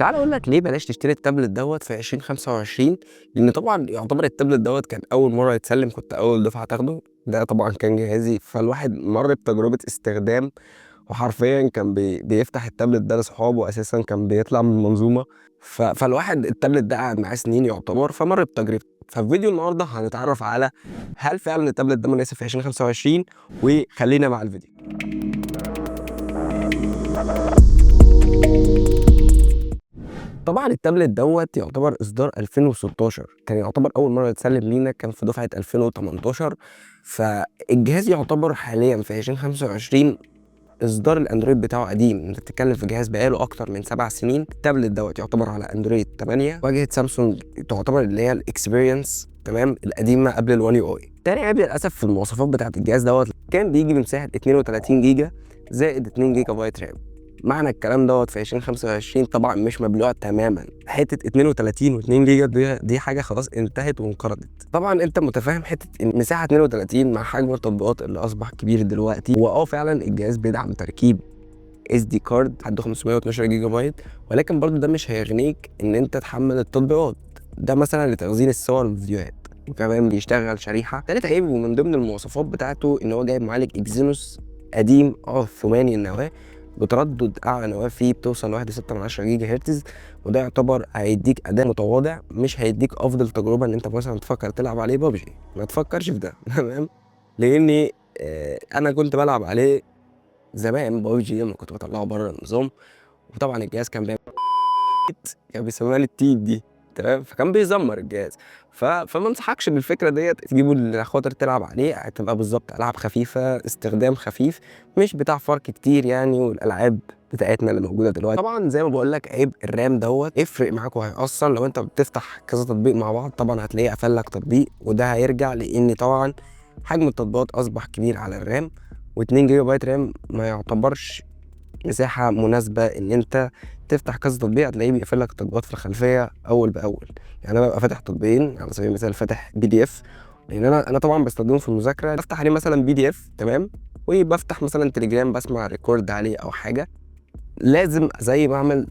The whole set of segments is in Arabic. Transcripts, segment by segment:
تعال اقول لك ليه بلاش تشتري التابلت دوت في 2025. لان طبعا يعتبر التابلت دوت كان اول مره يتسلم، كنت اول دفعه تاخده. ده طبعا كان جهازي، فالواحد مر بتجربه استخدام، وحرفيا كان بيفتح التابلت ده لاصحابه، اساسا كان بيطلع من المنظومه. فالواحد التابلت ده قعد معاه سنين يعتبر، فمر بتجربته. ففي فيديو النهارده هنتعرف على هل فعلا التابلت ده مناسب في 2025. وخلينا مع الفيديو. طبعا التابلت دوت يعتبر اصدار 2016، كان يعتبر اول مره يتسلم لينا كان في دفعه 2018. فالجهاز يعتبر حاليا في 2025 اصدار الاندرويد بتاعه قديم. انت بتتكلم في جهاز بقاله اكتر من 7 سنين. التابلت دوت يعتبر على اندرويد 8، واجهه سامسونج تعتبر اللي هي الاكسبيرينس تمام القديمه قبل الوان يو اي. تاني عيب للاسف في المواصفات بتاعه الجهاز دوت، كان بيجي بمساحه 32 جيجا زائد 2 جيجا بايت رام. معنى الكلام دوت في 2025 طبعا مش مبلوع تماما. حته 32 و2 جيجا دي حاجه خلاص انتهت وانقرضت. طبعا انت متفاهم حته ان مساحه 32 مع حجم التطبيقات اللي اصبح كبير دلوقتي. فعلا الجهاز بيدعم تركيب اس دي كارد لحد 512 جيجا بايت، ولكن برضو ده مش هيغنيك ان انت تحمل التطبيقات. ده مثلا لتخزين الصور والفيديوهات، وكمان بيشتغل شريحه. تالت عيب ومن ضمن المواصفات بتاعته ان هو جايب معالج اكزينوس قديم ثماني النواه، بتردد اعلى نواه فيه بتوصل 1.6 جيجا هرتز. وده يعتبر هيديك اداء متواضع، مش هيديك افضل تجربه ان انت مثلا تفكر تلعب عليه ببجي. ما تفكرش في ده تمام. لاني انا كنت بلعب عليه زمان ببجي لما كنت بطلعه بره النظام. وطبعا الجهاز كان بيعمل كان بيسموها لي التيب دي تمام، فكان بيزمر الجهاز. فما انصحكش بالفكره ديت تجيبه لخاطر تلعب عليه. هتبقى بالظبط العاب خفيفه، استخدام خفيف، مش بتاع فرق كتير يعني. والالعاب بتاعتنا اللي موجوده دلوقتي طبعا زي ما بقول لك عيب الرام دوت يفرق معاك وهيأثر لو انت بتفتح كذا تطبيق مع بعض. طبعا هتلاقيه قفل لك تطبيق، وده هيرجع لان طبعا حجم التطبيقات اصبح كبير على الرام. و2 جيجا بايت رام ما يعتبرش مساحه مناسبه ان انت تفتح كذا تطبيق. هتلاقيه بيقفل لك التطبيقات في الخلفيه اول باول. يعني انا ببقى فاتح تطبيقين على سبيل المثال، فاتح بي دي اف، لان انا طبعا بستخدمه في المذاكره. بفتح عليه مثلا بي دي اف تمام، وبفتح مثلا تليجرام بسمع ريكورد عليه او حاجه. لازم زي ما اعمل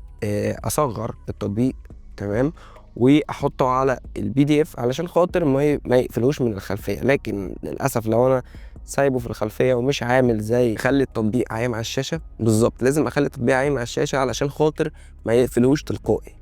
اصغر التطبيق تمام، واحطه على البي دي اف علشان خاطر ما يقفلوش من الخلفيه. لكن للاسف لو انا سايبه في الخلفيه ومش عامل زي خلي التطبيق عايم على الشاشه بالظبط، لازم اخلي التطبيق عايم على الشاشه علشان خاطر ما يقفلوش تلقائي.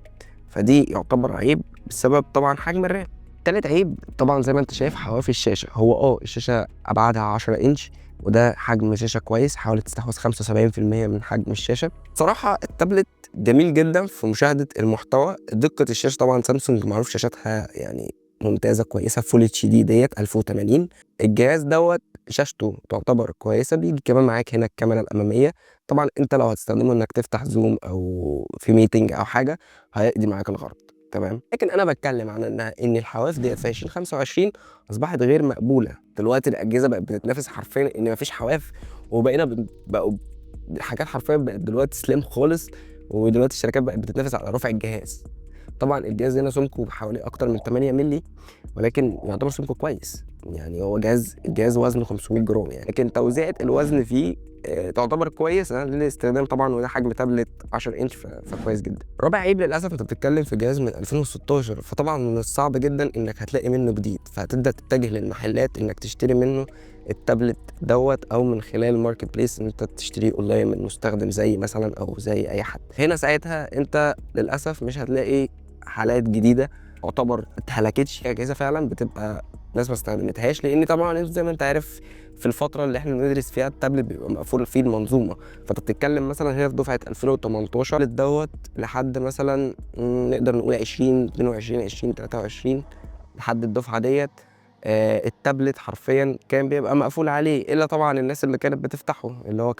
فدي يعتبر عيب بسبب طبعا حجم الرام. تالت عيب طبعا زي ما انت شايف حواف الشاشه. هو الشاشه ابعادها 10 انش، وده حجم شاشه كويس، حاولت تستحوذ 75% من حجم الشاشه. صراحه التابلت جميل جدا في مشاهده المحتوى. دقه الشاشه طبعا سامسونج معروف شاشاتها يعني ممتازه كويسه، فول اتش دي ديت 1080. الجهاز دوت شاشته تعتبر كويسه. بيجي كمان معاك هنا الكاميرا الاماميه. طبعا انت لو هتستخدمه انك تفتح زوم او في ميتنج او حاجه هيقضي معاك الغرض تمام. لكن انا بتكلم عن ان الحواف ديت في 2025 اصبحت غير مقبوله. دلوقتي الاجهزه بقت بتتنافس حرفيا ان مفيش حواف، وبقينا بقوا حاجات حرفيا بقت دلوقتي سليم خالص. ودلوقتي الشركات بقت بتتنافس على رفع الجهاز. طبعا الجهاز هنا سمكه حوالي اكتر من 8 مللي، ولكن يعتبر سمكه كويس. يعني هو الجهاز وزنه 500 جرام يعني، لكن توزيعه الوزن فيه تعتبر كويسه للاستخدام طبعا. وده حجم تابلت 10 انش فكويس جدا. رابع عيب للاسف انت بتتكلم في جهاز من 2016، فطبعا من الصعب جدا انك هتلاقي منه جديد. فهتبدا تتجه للمحلات انك تشتري منه التابلت دوت، او من خلال ماركت بليس ان انت تشتريه اونلاين من مستخدم زي مثلا او زي اي حد. هنا ساعتها انت للاسف مش هتلاقي حالات جديده تعتبر اتهلكتش. اجهزه فعلا بتبقى ناس ما استخدمتهاش، لان طبعا زي ما انت عارف في الفتره اللي احنا بندرس فيها التابلت بيبقى مقفول فيه المنظومه. فانت بتتكلم مثلا هنا في دفعه 2018 دوت لحد مثلا نقدر نقول 2022 2023 لحد الدفعه ديت. التابلت حرفيا كان بيبقى مقفول عليه، الا طبعا الناس اللي كانت بتفتحه، اللي هو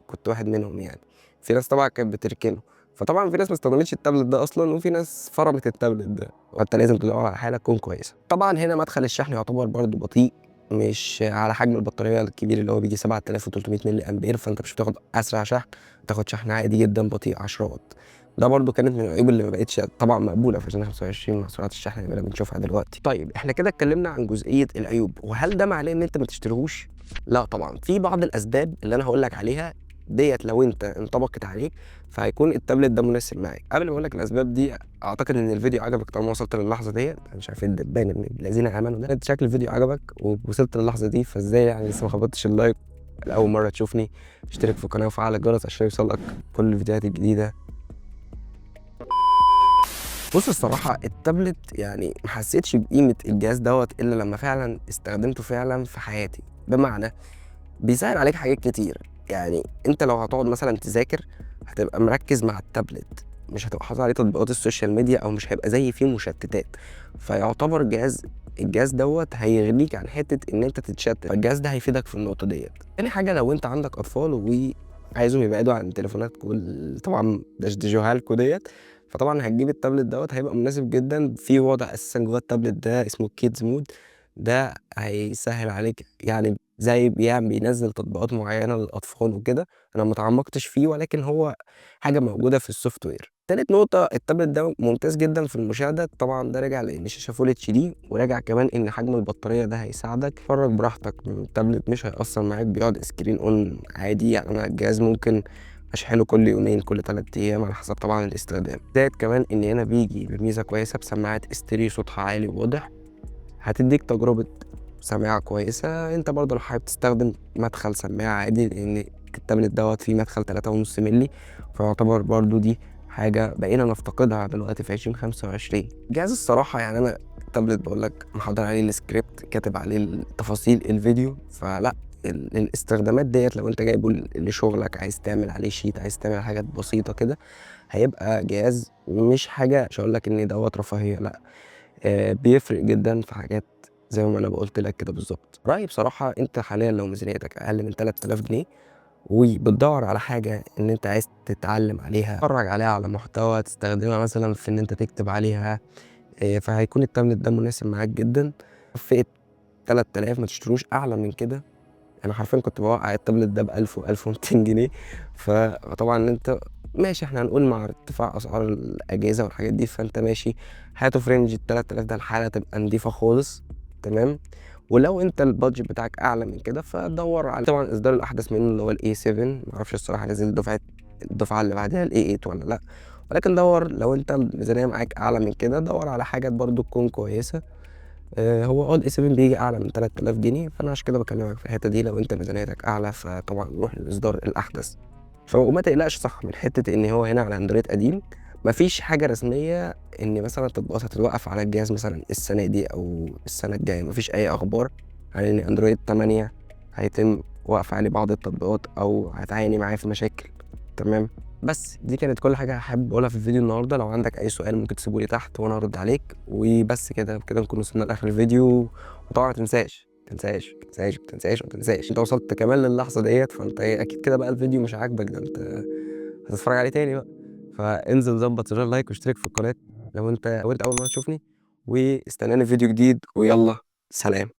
كنت واحد منهم يعني. في ناس طبعا كانت بتركنه. فطبعا في ناس ما استخدمتش التابلت ده اصلا، وفي ناس فرمت التابلت ده. وانت لازم تدور على حاله تكون كويسه. طبعا هنا مدخل الشحن يعتبر برضو بطيء، مش على حجم البطاريه الكبير اللي هو بيجي 7300 ملي امبير. فانت مش بتاخد اسرع شحن، بتاخد شحن عادي جدا بطيء 10 واط. ده برضو كانت من العيوب اللي ما بقتش طبعا مقبوله في 2025 مع سرعه الشحن اللي بنشوفها دلوقتي. طيب احنا كده اتكلمنا عن جزئيه العيوب، وهل ده معناه ان انت ما تشتريهوش؟ لا طبعا، في بعض الاسباب اللي انا هقول لك عليها ديت لو انت انطبقت عليك فهيكون التابلت ده مناسب معاك. قبل ما اقول لك الاسباب دي، اعتقد ان الفيديو عجبك طالما وصلت للحظه ديت. انا مش عارف ايه الدبان ابن الذين امنوا ده، انت شكل الفيديو عجبك ووصلت للحظه دي، فازاي يعني لسه ما خبطتش اللايك؟ لاول مره تشوفني اشترك في القناه وفعل الجرس عشان يوصلك كل الفيديوهات الجديده. بص الصراحة التابلت يعني ما حسيتش بقيمة الجهاز دوت إلا لما فعلا استخدمته فعلا في حياتي. بمعنى بيسهل عليك حاجات كتير. يعني انت لو هتقعد مثلا تذاكر هتبقى مركز مع التابلت، مش هتبقى حاطط عليه تطبيقات السوشيال ميديا او مش هيبقى زي فيه مشتتات. فيعتبر الجهاز دوت هيغنيك عن حته ان انت تتشتت، فالجهاز ده هيفيدك في النقطه ديت. تاني حاجه لو انت عندك اطفال وعايزهم يبعدوا عن التليفونات، كل طبعا دشدشوها لكوا ديت، فطبعا هتجيب التابلت دوت هيبقى مناسب جدا. في وضع اساسا جوه التابلت ده اسمه كيدز مود، ده هيسهل عليك يعني زي بينزّل تطبيقات معيّنة للأطفال وكده. أنا ما اتعمقتش فيه ولكن هو حاجة موجودة في الsoftware. تالت نقطة، التابلت ده ممتاز جدًا في المشاهدة، طبعًا ده راجع لإن الشاشة Full HD، وراجع كمان إن حجم البطارية ده هيساعدك تتفرج براحتك من التابلت، مش هيأثّر معاك، بيقعد screen on عادي. يعني أنا الجهاز ممكن أشحنه كل يومين، كل 3 أيام على حسب طبعًا الاستخدام. زائد كمان إن هنا بييجي بميزة كويسة بسماعات ستيريو صوتها عالي وواضح، هتدّيك تجربة سماعة كويسة. أنت برضه لو حابب تستخدم مدخل سماعة عادي، لإن التابلت دوّة فيه مدخل 3.5 مللي، فيعتبر برضه دي حاجة بقينا نفتقدها دلوقتي في 2025. الجهاز الصراحة يعني أنا التابلت باقول لك محضّر عليه الscript، كاتب عليه تفاصيل الفيديو، فلأ الاستخدامات ديّة لو أنت جايبه لشغلك، عايز تعمل عليه sheet، عايز تعمل حاجات بسيطة كده، هيبقى جهاز مش حاجة مش هاقول لك إن دوّة رفاهية لأ، بيفرق جدًا في حاجات زي ما أنا قُلت لك كده بالضبط. رأيي بصراحة أنت حاليًا لو ميزانيتك أقل من 3000 جنيه وبتدوّر على حاجة إن أنت عايز تتعلم عليها، تتفرج عليها على محتوى، تستخدمها مثلًا في إن أنت تكتب عليها، فهيكون التابلت ده مناسب معاك جدًا. فئة 3000 ما تشتروش أعلى من كده. أنا حرفيًا كنت باوقّع التابلت ده ب1000 و1200 جنيه. فطبعًا أنت ماشي، إحنا هنقول مع ارتفاع أسعار الأجهزة والحاجات دي، فأنت ماشي هاته في رينج ال3000 ده الحالة تبقى نضيفة خالص، تمام. ولو أنت البادجت بتاعك أعلى من كده فدوّر على طبعًا الإصدار الأحدث منه اللي هو الA7. ما أعرفش الصراحة نزل الدفعة اللي بعدها الA8 والّا لأ، ولكن دوّر لو أنت الميزانية معاك أعلى من كده، دوّر على حاجة برضه تكون كويسة. هو الA7 بييجي أعلى من 3000 جنيه، فأنا عشان كده باكلمك في الحتة دي. لو أنت ميزانيتك أعلى فطبعًا روح للإصدار الأحدث. وما تقلقش صح من حتة إن هو هنا على أندرويد قديم، ما فيش حاجة رسمية إن مثلًا التطبيقات هتتوقف على الجهاز مثلًا السنة دي أو السنة الجاية، ما فيش أي أخبار عن إن أندرويد 8 هيتم وقف عليه بعض التطبيقات أو هتعاني معاه في مشاكل، تمام. بس دي كانت كل حاجة حابب أقولها في الفيديو النهارده. لو عندك أي سؤال ممكن تسيبه لي تحت وأنا هارد عليك، وبس كده، بكده نكون وصلنا لآخر الفيديو. وطبعًا ما تنساش أنت وصلت كمان للحظة ديّة، فأنت إيه أكيد كده بقى الفيديو مش عاجبك، ده أنت هتتفرج عليه تاني بقى. فانزل ضبّط زرار لايك واشترك في القناة لو أنت أول مرة تشوفني، واستناني في فيديو جديد، ويالّا سلام.